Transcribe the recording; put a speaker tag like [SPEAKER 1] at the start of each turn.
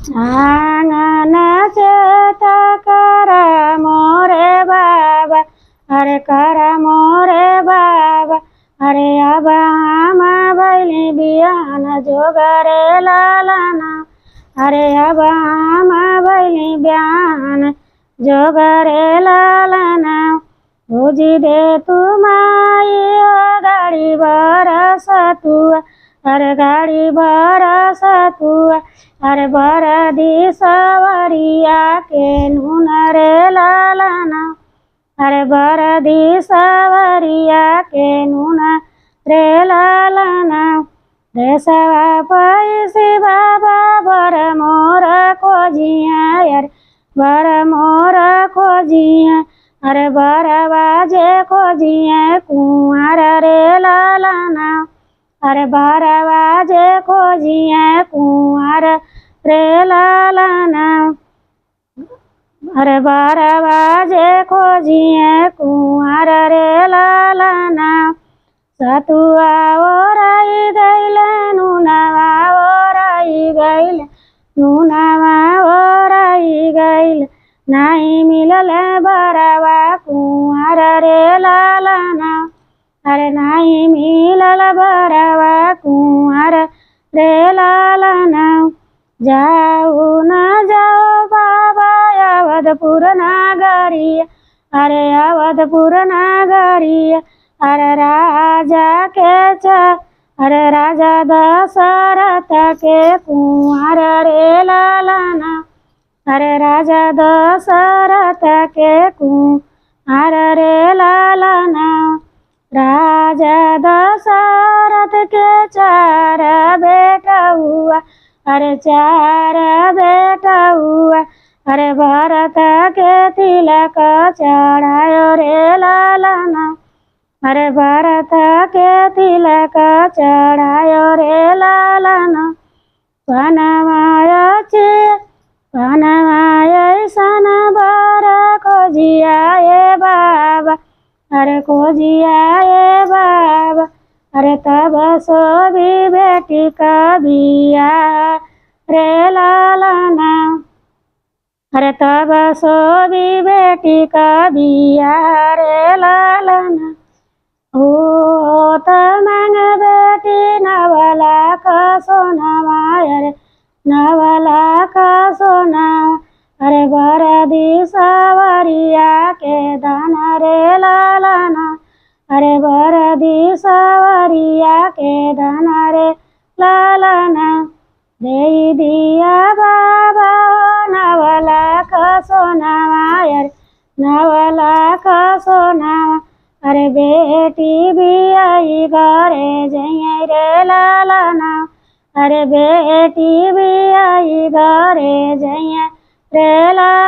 [SPEAKER 1] आंगन चेता कर मोरे बाबा, अरे कर मोरे बाबा। अरे अब हम बैली बियान जोगरे लालना, अरे अब हम बैली बियान जोगरे लालना। भुजी दे तू माई गाड़ी बरस तुआ, अरे गाड़ी बरस तुआ। अरे बरदी सवरिया के नून रे लालना, अरे बरदी सवरिया के नून रे लालना। देसवा पैसी बाबा बर मोर खोजिया, यार बर मोर खोजिया। अरे बर बाजे खोजिए कुंवर रे लालना, अरे बर बाजे खोजिए कुंवर रे लालना। अरे बर बाजे खोजिए कुंवर रे लालना। सतुआ ओराई गैल नूनवा ओराई गैल, नूनवा ओराई गैल। नहीं मिलल बरवा कुंवर रे लालना, अरे नहीं मिलल बरवा कुंवर रे लालना। जाऊ न जाओ बाबा अवधपुर नगरिया, अरे अवधपुर नगरिया। अरे राजा के अरे राजा दशरथ के कुंवर रे लालना, अरे राजा दशरथ के कुंवर रे लालना। राजा दशरथ के 4 बेटा हुआ, अरे 4 बेटा हुआ। अरे भरत के तिलक चढ़ायो रे लालना, अरे भरत के तिलक चढ़ायो रे लालना। पनवाय सन बर खोजिया ये बाबा, अरे खोजिया ये बाबा। अरे तब सोभी बेटी कबिया रे लालना, अरे तब सोभी बेटी कबिया रे लालना। हो त मांग बेटी 9 लाख सोनावा, अरे 9 लाख सोना। अरे बरदी सवरिया के दान रे लालना, अरे बरदी सवरिया के दान रे लालना। दे दिया बाबा 9 लाख सोनावा, अरे 9 लाख सोनावा। अरे बेटी भी आई घरे जइए रे लालना, अरे बेटी भी आई घरे जइए रे लालना।